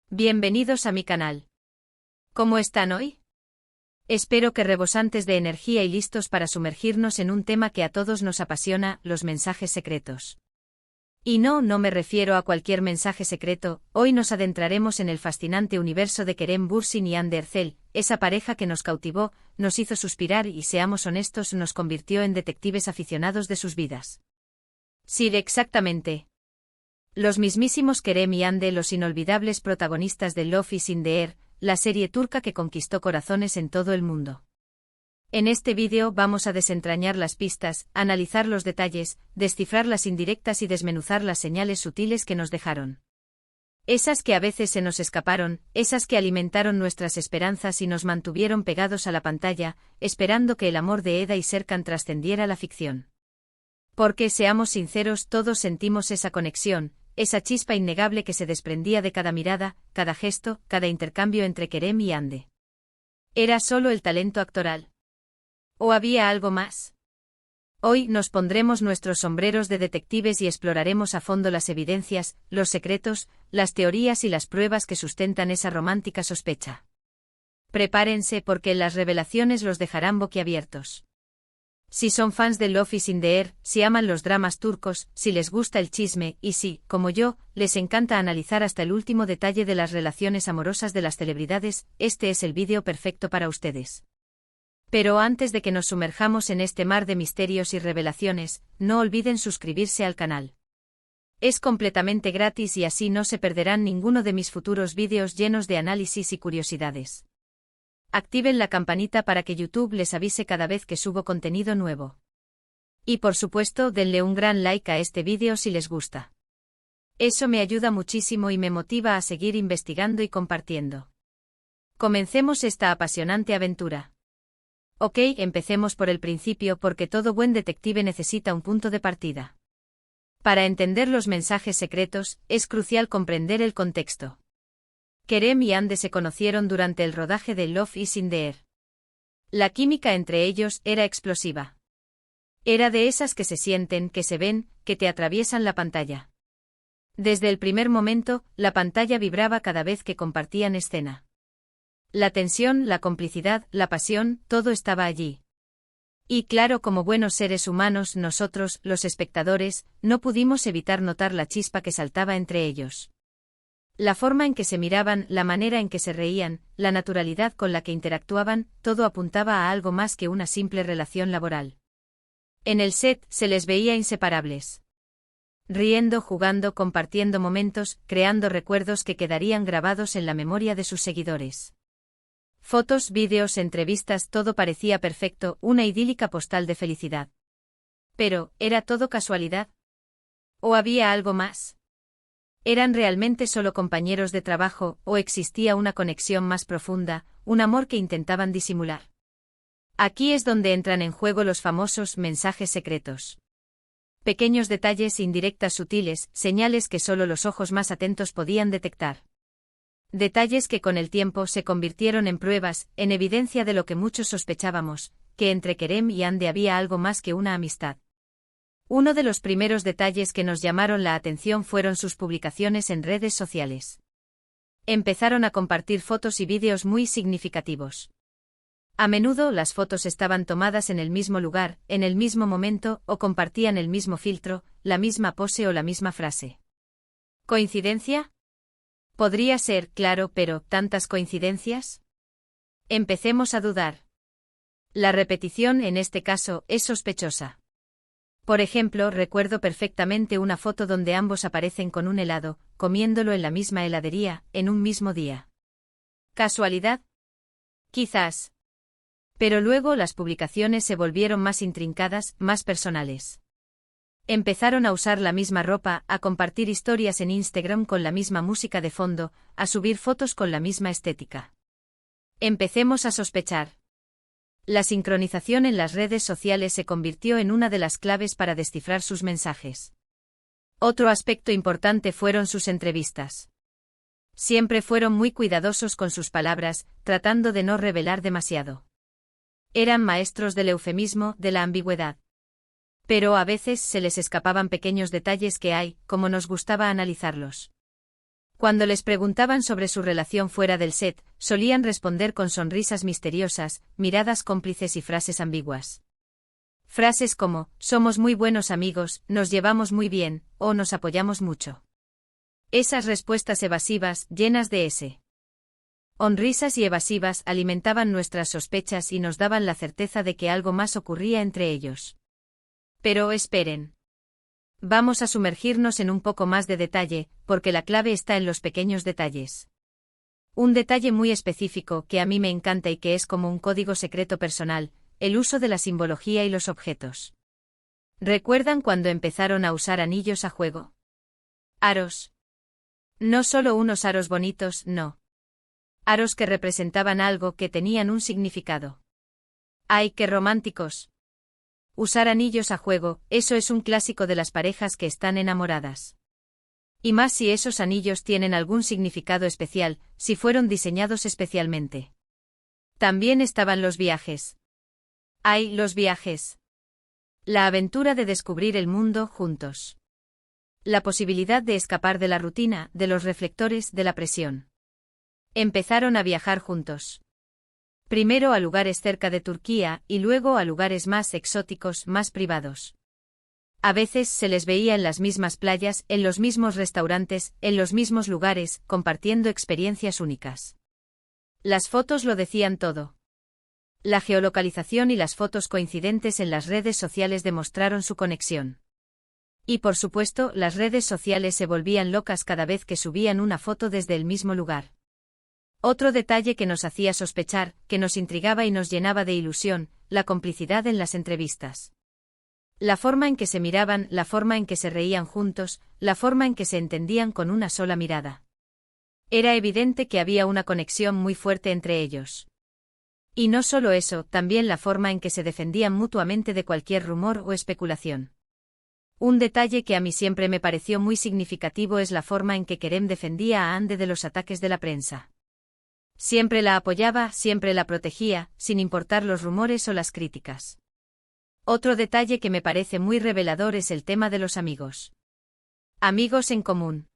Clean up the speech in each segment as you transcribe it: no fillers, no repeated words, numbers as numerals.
Bienvenidos a mi canal. ¿Cómo están hoy? Espero que rebosantes de energía y listos para sumergirnos en un tema que a todos nos apasiona, los mensajes secretos. Y no me refiero a cualquier mensaje secreto, hoy nos adentraremos en el fascinante universo de Kerem Bürsin y Hande Erçel, esa pareja que nos cautivó, nos hizo suspirar y, seamos honestos, nos convirtió en detectives aficionados de sus vidas. Sí, exactamente. Los mismísimos Kerem y Hande, los inolvidables protagonistas de Love is in the Air, la serie turca que conquistó corazones en todo el mundo. En este vídeo vamos a desentrañar las pistas, analizar los detalles, descifrar las indirectas y desmenuzar las señales sutiles que nos dejaron. Esas que a veces se nos escaparon, esas que alimentaron nuestras esperanzas y nos mantuvieron pegados a la pantalla, esperando que el amor de Eda y Serkan trascendiera la ficción. Porque, seamos sinceros, todos sentimos esa conexión, esa chispa innegable que se desprendía de cada mirada, cada gesto, cada intercambio entre Kerem y Hande. ¿Era solo el talento actoral? ¿O había algo más? Hoy nos pondremos nuestros sombreros de detectives y exploraremos a fondo las evidencias, los secretos, las teorías y las pruebas que sustentan esa romántica sospecha. Prepárense porque las revelaciones los dejarán boquiabiertos. Si son fans de Love is in the Air, si aman los dramas turcos, si les gusta el chisme y si, como yo, les encanta analizar hasta el último detalle de las relaciones amorosas de las celebridades, este es el vídeo perfecto para ustedes. Pero antes de que nos sumerjamos en este mar de misterios y revelaciones, no olviden suscribirse al canal. Es completamente gratis y así no se perderán ninguno de mis futuros vídeos llenos de análisis y curiosidades. Activen la campanita para que YouTube les avise cada vez que subo contenido nuevo. Y por supuesto, denle un gran like a este vídeo si les gusta. Eso me ayuda muchísimo y me motiva a seguir investigando y compartiendo. Comencemos esta apasionante aventura. Ok, empecemos por el principio porque todo buen detective necesita un punto de partida. Para entender los mensajes secretos, es crucial comprender el contexto. Kerem y Hande se conocieron durante el rodaje de Love is in the Air. La química entre ellos era explosiva. Era de esas que se sienten, que se ven, que te atraviesan la pantalla. Desde el primer momento, la pantalla vibraba cada vez que compartían escena. La tensión, la complicidad, la pasión, todo estaba allí. Y claro, como buenos seres humanos, nosotros, los espectadores, no pudimos evitar notar la chispa que saltaba entre ellos. La forma en que se miraban, la manera en que se reían, la naturalidad con la que interactuaban, todo apuntaba a algo más que una simple relación laboral. En el set, se les veía inseparables. Riendo, jugando, compartiendo momentos, creando recuerdos que quedarían grabados en la memoria de sus seguidores. Fotos, vídeos, entrevistas, todo parecía perfecto, una idílica postal de felicidad. Pero, ¿era todo casualidad? ¿O había algo más? ¿Eran realmente solo compañeros de trabajo, o existía una conexión más profunda, un amor que intentaban disimular? Aquí es donde entran en juego los famosos mensajes secretos. Pequeños detalles, indirectas sutiles, señales que solo los ojos más atentos podían detectar. Detalles que con el tiempo se convirtieron en pruebas, en evidencia de lo que muchos sospechábamos, que entre Kerem y Hande había algo más que una amistad. Uno de los primeros detalles que nos llamaron la atención fueron sus publicaciones en redes sociales. Empezaron a compartir fotos y vídeos muy significativos. A menudo las fotos estaban tomadas en el mismo lugar, en el mismo momento, o compartían el mismo filtro, la misma pose o la misma frase. ¿Coincidencia? Podría ser, claro, pero ¿tantas coincidencias? Empecemos a dudar. La repetición en este caso es sospechosa. Por ejemplo, recuerdo perfectamente una foto donde ambos aparecen con un helado, comiéndolo en la misma heladería, en un mismo día. ¿Casualidad? Quizás. Pero luego las publicaciones se volvieron más intrincadas, más personales. Empezaron a usar la misma ropa, a compartir historias en Instagram con la misma música de fondo, a subir fotos con la misma estética. Empecemos a sospechar. La sincronización en las redes sociales se convirtió en una de las claves para descifrar sus mensajes. Otro aspecto importante fueron sus entrevistas. Siempre fueron muy cuidadosos con sus palabras, tratando de no revelar demasiado. Eran maestros del eufemismo, de la ambigüedad. Pero a veces se les escapaban pequeños detalles que hay, como nos gustaba analizarlos. Cuando les preguntaban sobre su relación fuera del set, solían responder con sonrisas misteriosas, miradas cómplices y frases ambiguas. Frases como, somos muy buenos amigos, nos llevamos muy bien, o nos apoyamos mucho. Esas respuestas evasivas, llenas de sonrisas y evasivas, alimentaban nuestras sospechas y nos daban la certeza de que algo más ocurría entre ellos. Pero esperen. Vamos a sumergirnos en un poco más de detalle, porque la clave está en los pequeños detalles. Un detalle muy específico que a mí me encanta y que es como un código secreto personal, el uso de la simbología y los objetos. ¿Recuerdan cuando empezaron a usar anillos a juego? Aros. No solo unos aros bonitos, no. Aros que representaban algo, que tenían un significado. ¡Ay, qué románticos! Usar anillos a juego, eso es un clásico de las parejas que están enamoradas. Y más si esos anillos tienen algún significado especial, si fueron diseñados especialmente. También estaban los viajes. ¡Ay, los viajes! La aventura de descubrir el mundo juntos. La posibilidad de escapar de la rutina, de los reflectores, de la presión. Empezaron a viajar juntos. Primero a lugares cerca de Turquía, y luego a lugares más exóticos, más privados. A veces se les veía en las mismas playas, en los mismos restaurantes, en los mismos lugares, compartiendo experiencias únicas. Las fotos lo decían todo. La geolocalización y las fotos coincidentes en las redes sociales demostraron su conexión. Y por supuesto, las redes sociales se volvían locas cada vez que subían una foto desde el mismo lugar. Otro detalle que nos hacía sospechar, que nos intrigaba y nos llenaba de ilusión, la complicidad en las entrevistas. La forma en que se miraban, la forma en que se reían juntos, la forma en que se entendían con una sola mirada. Era evidente que había una conexión muy fuerte entre ellos. Y no solo eso, también la forma en que se defendían mutuamente de cualquier rumor o especulación. Un detalle que a mí siempre me pareció muy significativo es la forma en que Kerem defendía a Hande de los ataques de la prensa. Siempre la apoyaba, siempre la protegía, sin importar los rumores o las críticas. Otro detalle que me parece muy revelador es el tema de los amigos. Amigos en común.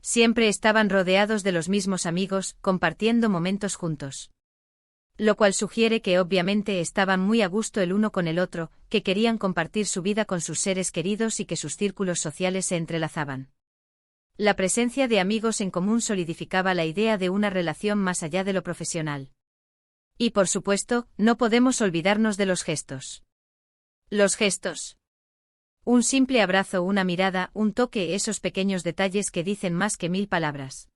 Siempre estaban rodeados de los mismos amigos, compartiendo momentos juntos. Lo cual sugiere que obviamente estaban muy a gusto el uno con el otro, que querían compartir su vida con sus seres queridos y que sus círculos sociales se entrelazaban. La presencia de amigos en común solidificaba la idea de una relación más allá de lo profesional. Y por supuesto, no podemos olvidarnos de los gestos. Los gestos. Un simple abrazo, una mirada, un toque, esos pequeños detalles que dicen más que 1000 palabras.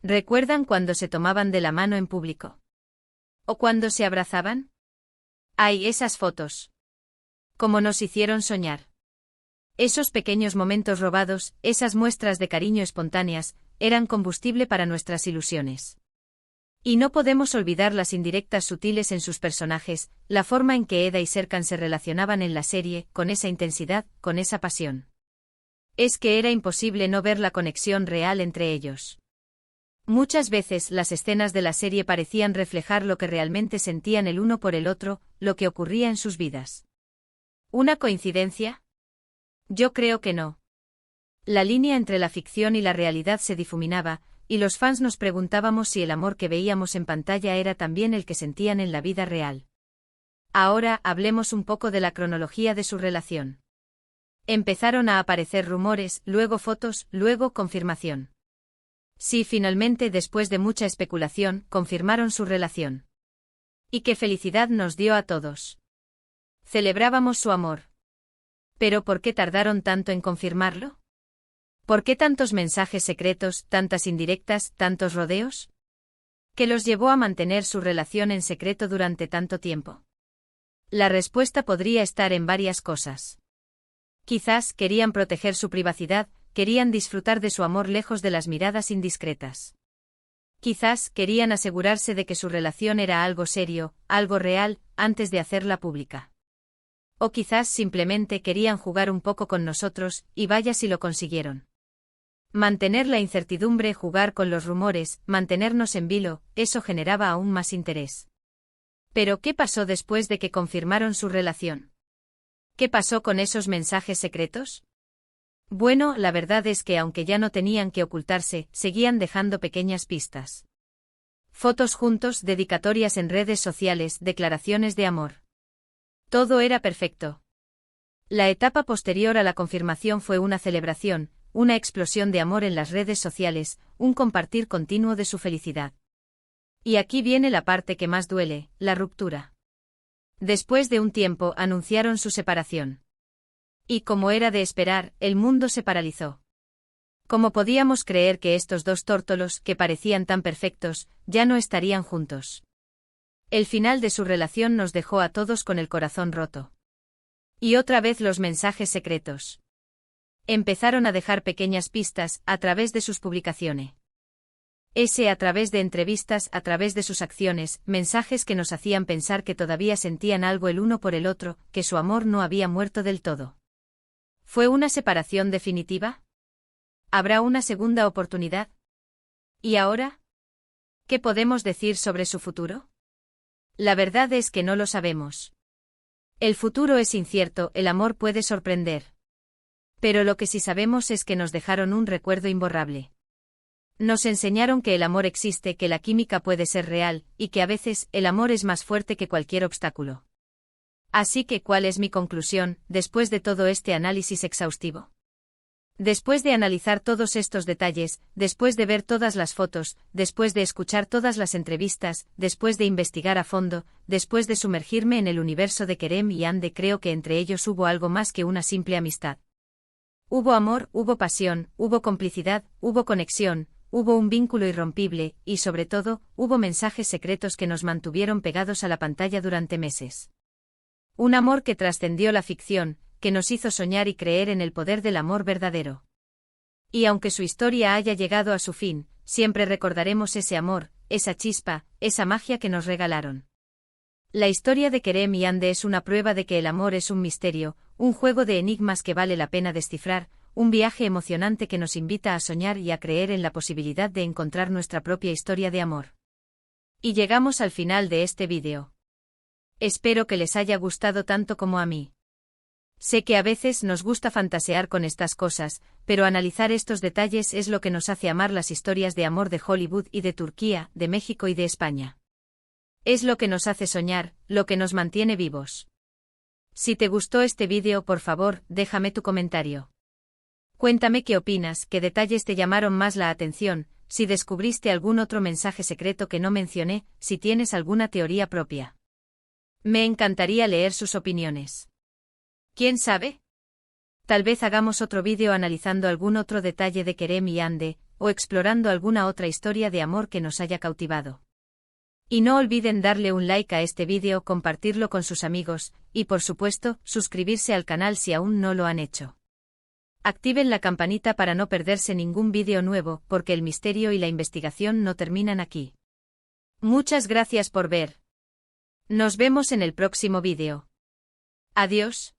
¿Recuerdan cuando se tomaban de la mano en público? ¿O cuando se abrazaban? ¡Ay, esas fotos! ¿Cómo nos hicieron soñar? Esos pequeños momentos robados, esas muestras de cariño espontáneas, eran combustible para nuestras ilusiones. Y no podemos olvidar las indirectas sutiles en sus personajes, la forma en que Eda y Serkan se relacionaban en la serie, con esa intensidad, con esa pasión. Es que era imposible no ver la conexión real entre ellos. Muchas veces las escenas de la serie parecían reflejar lo que realmente sentían el uno por el otro, lo que ocurría en sus vidas. ¿Una coincidencia? Yo creo que no. La línea entre la ficción y la realidad se difuminaba, y los fans nos preguntábamos si el amor que veíamos en pantalla era también el que sentían en la vida real. Ahora hablemos un poco de la cronología de su relación. Empezaron a aparecer rumores, luego fotos, luego confirmación. Sí, finalmente, después de mucha especulación, confirmaron su relación. Y qué felicidad nos dio a todos. Celebrábamos su amor. ¿Pero por qué tardaron tanto en confirmarlo? ¿Por qué tantos mensajes secretos, tantas indirectas, tantos rodeos? ¿Qué los llevó a mantener su relación en secreto durante tanto tiempo? La respuesta podría estar en varias cosas. Quizás querían proteger su privacidad, querían disfrutar de su amor lejos de las miradas indiscretas. Quizás querían asegurarse de que su relación era algo serio, algo real, antes de hacerla pública. O quizás simplemente querían jugar un poco con nosotros, y vaya si lo consiguieron. Mantener la incertidumbre, jugar con los rumores, mantenernos en vilo, eso generaba aún más interés. Pero ¿qué pasó después de que confirmaron su relación? ¿Qué pasó con esos mensajes secretos? Bueno, la verdad es que aunque ya no tenían que ocultarse, seguían dejando pequeñas pistas. Fotos juntos, dedicatorias en redes sociales, declaraciones de amor. Todo era perfecto. La etapa posterior a la confirmación fue una celebración, una explosión de amor en las redes sociales, un compartir continuo de su felicidad. Y aquí viene la parte que más duele, la ruptura. Después de un tiempo anunciaron su separación. Y como era de esperar, el mundo se paralizó. ¿Cómo podíamos creer que estos dos tórtolos, que parecían tan perfectos, ya no estarían juntos? El final de su relación nos dejó a todos con el corazón roto. Y otra vez los mensajes secretos. Empezaron a dejar pequeñas pistas a través de sus publicaciones. A través de entrevistas, a través de sus acciones, mensajes que nos hacían pensar que todavía sentían algo el uno por el otro, que su amor no había muerto del todo. ¿Fue una separación definitiva? ¿Habrá una segunda oportunidad? ¿Y ahora? ¿Qué podemos decir sobre su futuro? La verdad es que no lo sabemos. El futuro es incierto, el amor puede sorprender. Pero lo que sí sabemos es que nos dejaron un recuerdo imborrable. Nos enseñaron que el amor existe, que la química puede ser real, y que a veces el amor es más fuerte que cualquier obstáculo. Así que, ¿cuál es mi conclusión, después de todo este análisis exhaustivo? Después de analizar todos estos detalles, después de ver todas las fotos, después de escuchar todas las entrevistas, después de investigar a fondo, después de sumergirme en el universo de Kerem y Hande, creo que entre ellos hubo algo más que una simple amistad. Hubo amor, hubo pasión, hubo complicidad, hubo conexión, hubo un vínculo irrompible, y sobre todo, hubo mensajes secretos que nos mantuvieron pegados a la pantalla durante meses. Un amor que trascendió la ficción, que nos hizo soñar y creer en el poder del amor verdadero. Y aunque su historia haya llegado a su fin, siempre recordaremos ese amor, esa chispa, esa magia que nos regalaron. La historia de Kerem y Hande es una prueba de que el amor es un misterio, un juego de enigmas que vale la pena descifrar, un viaje emocionante que nos invita a soñar y a creer en la posibilidad de encontrar nuestra propia historia de amor. Y llegamos al final de este vídeo. Espero que les haya gustado tanto como a mí. Sé que a veces nos gusta fantasear con estas cosas, pero analizar estos detalles es lo que nos hace amar las historias de amor de Hollywood y de Turquía, de México y de España. Es lo que nos hace soñar, lo que nos mantiene vivos. Si te gustó este vídeo, por favor, déjame tu comentario. Cuéntame qué opinas, qué detalles te llamaron más la atención, si descubriste algún otro mensaje secreto que no mencioné, si tienes alguna teoría propia. Me encantaría leer sus opiniones. ¿Quién sabe? Tal vez hagamos otro vídeo analizando algún otro detalle de Kerem y Hande, o explorando alguna otra historia de amor que nos haya cautivado. Y no olviden darle un like a este vídeo, compartirlo con sus amigos, y por supuesto, suscribirse al canal si aún no lo han hecho. Activen la campanita para no perderse ningún vídeo nuevo, porque el misterio y la investigación no terminan aquí. Muchas gracias por ver. Nos vemos en el próximo vídeo. Adiós.